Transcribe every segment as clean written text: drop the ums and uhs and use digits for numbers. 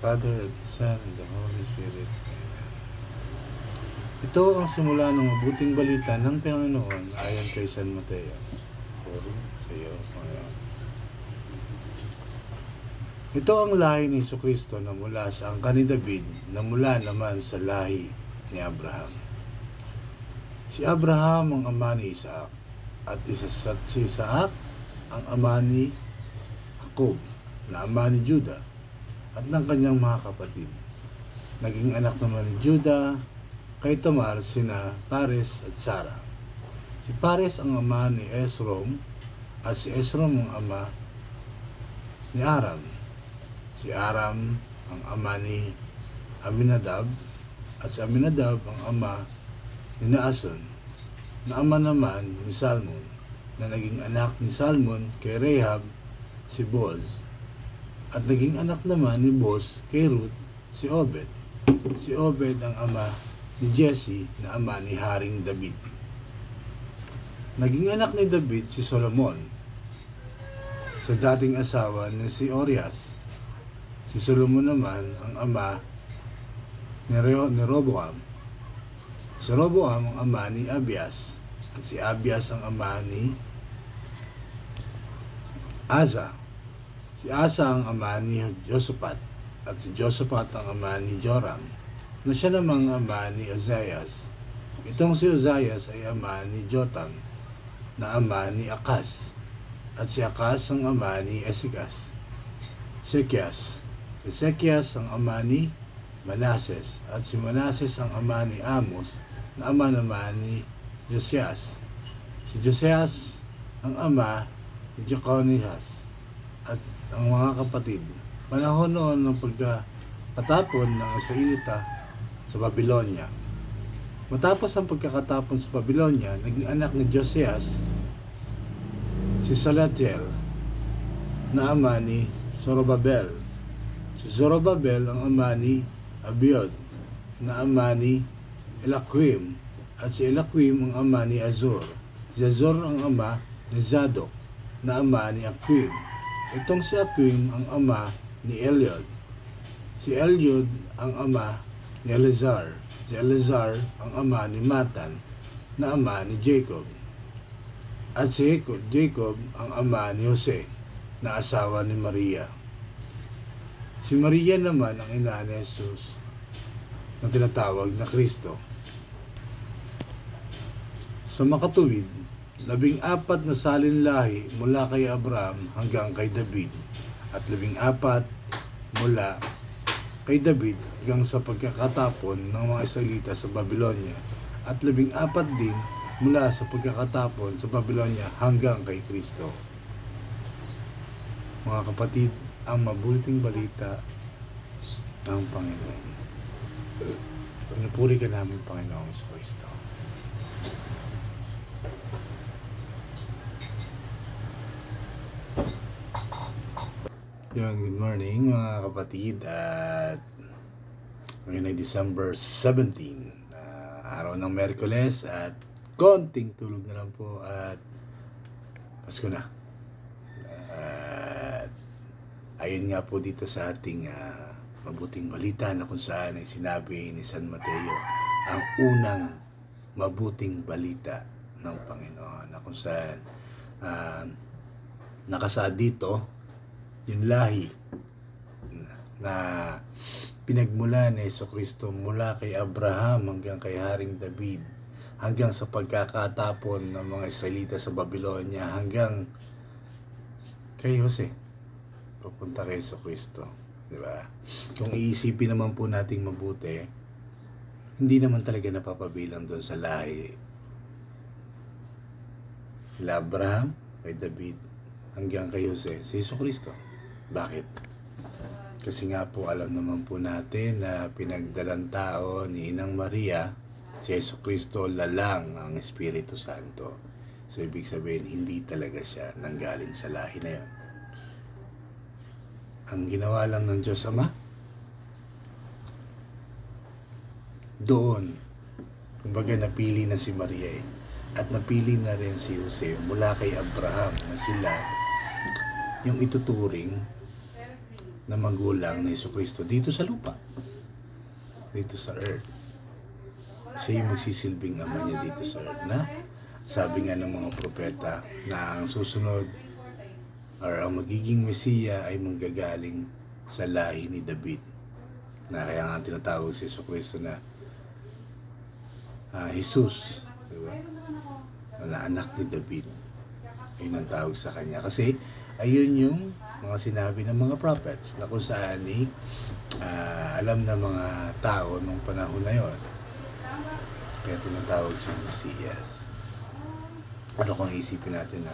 Father, and the Son, and the Holy Spirit. Amen. Ito ang simula ng mabuting balita ng Panginoon ayon kay San Mateo. Puri sa iyo, Panginoon. Ito ang lahi ni Jesucristo na mula sa angkan ni David, na mula naman sa lahi ni Abraham. Si Abraham ang ama ni Isaac, at si Isaac ang ama ni Jacob, na ama ni Judah, at ng kanyang mga kapatid. Naging anak naman ni Judah kay Tamar sina Pares at Sara. Si Pares ang ama ni Esrom, at si Esrom ang ama ni Aram. Si Aram ang ama ni Aminadab, at si Aminadab ang ama ni Naason, na ama naman ni Salmon, na naging anak ni Salmon kay Rehab si Boaz, at naging anak naman ni Boaz kay Ruth si Obed. Si Obed ang ama ni Jesse, na ama ni Haring David. Naging anak ni David si Solomon sa dating asawa ni si Orias. Si Solomon naman ang ama ni Roboam. Si Roboam ang ama ni Abias, at si Abias ang ama ni Asa. Si Asa ang ama ni Josaphat, at si Josaphat ang ama ni Joram, na siya namang ama ni Uzzias. Itong si Uzzias ay ama ni Jotam, na ama ni Akas, at si Akas ang ama ni Sekias. Si Sekias ang ama ni Manases, at si Manases ang ama ni Amos, na ama naman ni Josias. Si Josias ang ama ni Jeconias at ang mga kapatid. Panahon noon ng pagkakatapon ng Israelita sa Babylonia. Matapos ang pagkakatapon sa Babylonia, naging anak ni Josias si Salatiel, na ama ni Zorobabel. Si Zorobabel ang ama ni Abiod, na ama ni Elaquim, at si Elaquim ang ama ni Azor. Si Azor ang ama ni Zadok, na ama ni Aquim. Itong si Aquim ang ama ni Eliud. Si Eliud ang ama ni Eleazar. Si Eleazar ang ama ni Matan, na ama ni Jacob. At si Jacob ang ama ni Jose, na asawa ni Maria. Si Maria naman ang ina ni Jesus, na tinatawag na Kristo. Sa makatuwid, 14 na salinlahi mula kay Abraham hanggang kay David, at 14 mula kay David hanggang sa pagkakatapon ng mga Israelita sa Babylonia, at 14 din mula sa pagkakatapon sa Babylonia hanggang kay Kristo. Mga kapatid, ang mabuting balita ng Panginoon. Pinupuri ka namin, Panginoon sa Kristo. Good morning mga kapatid, at ngayon ay December 17, araw ng Miyerkules, at konting tulog na lang po at Pasko na. At ayun nga po dito sa ating mabuting balita, na kung saan ay sinabi ni San Mateo ang unang mabuting balita ng Panginoon, na kung saan nakasaad dito yung lahi na pinagmula ni Jesucristo mula kay Abraham hanggang kay Haring David, hanggang sa pagkakatapon ng mga Israelita sa Babylonia, hanggang kay Jose, papunta kay Jesucristo, di ba? Kung iisipin naman po nating mabuti, hindi naman talaga napapabilang doon sa lahi kila Abraham, kay David, hanggang kay Jose, si Jesucristo. Bakit? Kasi nga po alam naman po natin na pinagdalang tao ni Inang Maria, si Jesucristo, lalang ang Espiritu Santo. So ibig sabihin, hindi talaga siya nanggaling sa lahi na yun. Ang ginawa lang ng Diyos Ama, doon, kumbaga napili na si Maria at napili na rin si Jose mula kay Abraham, na sila yung ituturing na magulang ni Jesucristo dito sa lupa, dito sa earth. Siya yung magsisilbing ama niya dito sa earth, na sabi nga ng mga propeta na ang susunod or ang magiging Mesiya ay manggagaling sa lahi ni David, na kaya nga tinatawag si Jesucristo na Jesus, diba? Na anak ni David. Yun ang tawag sa kanya kasi ayun yung mga sinabi ng mga prophets na kung saan alam na mga tao nung panahon na yon, kaya tinatawag siyang Mesiyas. Ano kung isipin natin,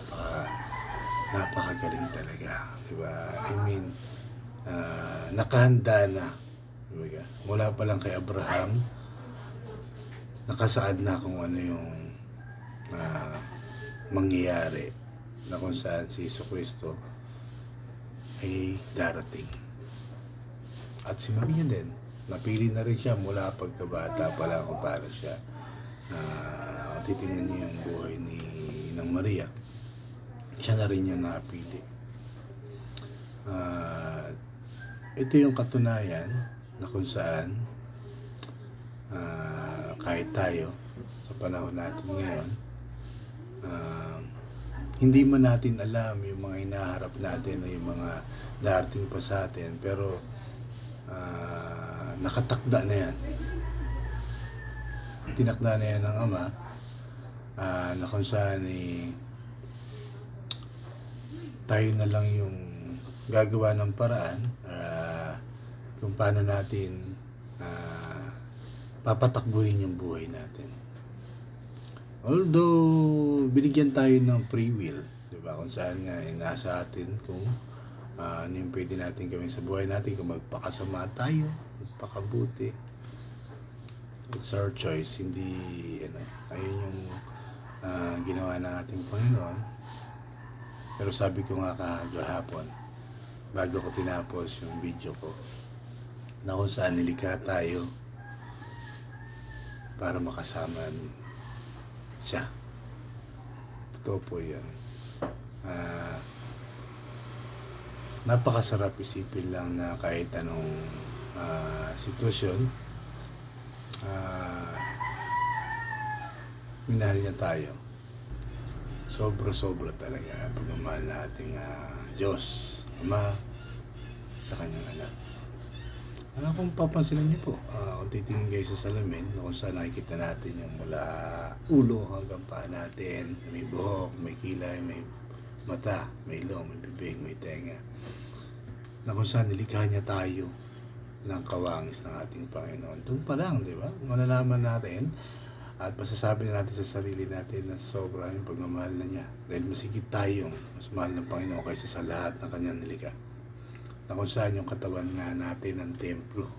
napakagaling talaga, diba? I mean, nakahanda na, diba? Mula pa lang kay Abraham, nakasaad na kung ano yung mangyayari, na kung saan si Jesucristo ay darating. At si Maria din, napili na rin siya mula pagkabata pa lang kung paano siya. Titingnan niyo yung buhay ng Maria, siya na rin yung napili. Ito yung katunayan na kung saan kahit tayo sa panahon natin ngayon, hindi man natin alam yung mga inaharap natin o yung mga darating pa sa atin, pero nakatakda na yan. Tinakda na yan ng Ama, na kung saan tayo na lang yung gagawa ng paraan kung paano natin papatakbuhin yung buhay natin. Although binigyan tayo ng free will, diba? Kung saan nga nasa atin kung ano yung pwede natin gawin sa buhay natin, kung magpakasama tayo, magpakabuti. It's our choice, hindi ayun yung ginawa ng ating Panginoon. Pero sabi ko nga kahapon, bago ko tinapos yung video ko, na kung saan nilikha tayo para makasama siya. Totoo po yan. Napakasarap isipin lang na kahit anong sitwasyon, minahal niya tayo. Sobra-sobra talaga pagmamahal na ating Diyos, Ama, sa kanyang anak. Kung papansinin niyo po, kung titingin kayo sa salamin, kung saan nakikita natin yung mula ulo hanggang paa natin, may buhok, may kilay, may mata, may ilong, may bibig, may tenga, na kung saan nilikha niya tayo ng kawangis ng ating Panginoon. Doon pa lang, di ba? Malalaman natin at masasabi na natin sa sarili natin na sobra yung pagmamahal na niya. Dahil masigit tayong mas mahal ng Panginoon kaysa sa lahat ng kanyang nilikha. Na kung saan yung katawan nga natin ng templo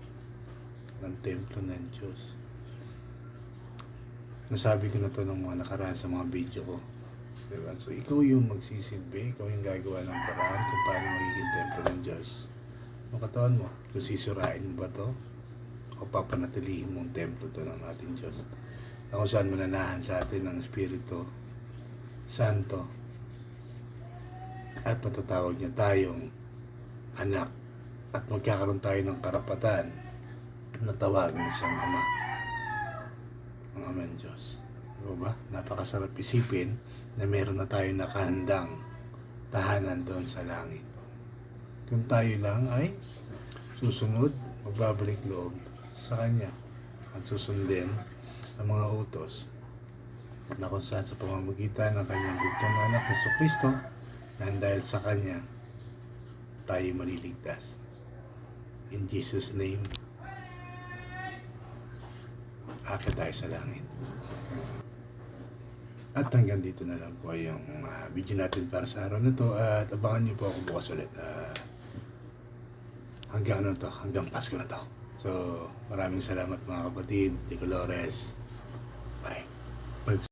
ng Diyos. Nasabi ko na to ng mga nakaraan sa mga video ko, diba? So ikaw yung magsisilbi, ikaw yung gagawa ng paraan kung paano magiging templo ng Diyos. Yung katawan mo, kung sisurain mo ba to o papanatilihin mong templo to ng ating Diyos, na kung saan mananahan sa atin ng Espiritu Santo at matatawag niya tayong anak, at magkakaroon tayo ng karapatan na tawag na siyang Ama, ang Ama ng Diyos. Diba ba? Napakasarap isipin na meron na tayo nakahandang tahanan doon sa langit. Kung tayo lang ay susunod, magbabalik loob sa Kanya at susundin ang mga utos, na kung saan sa pamamagitan ng Kanyang bugtong na anak, Jesucristo, na dahil sa Kanya tayo maliligtas. In Jesus' name, akit tayo sa langit. At hanggang dito na lang po yung video natin para sa araw na to, at abangan niyo po ako bukas ulit. Hanggang Pasko na to. So, maraming salamat mga kapatid, de Colores. Bye.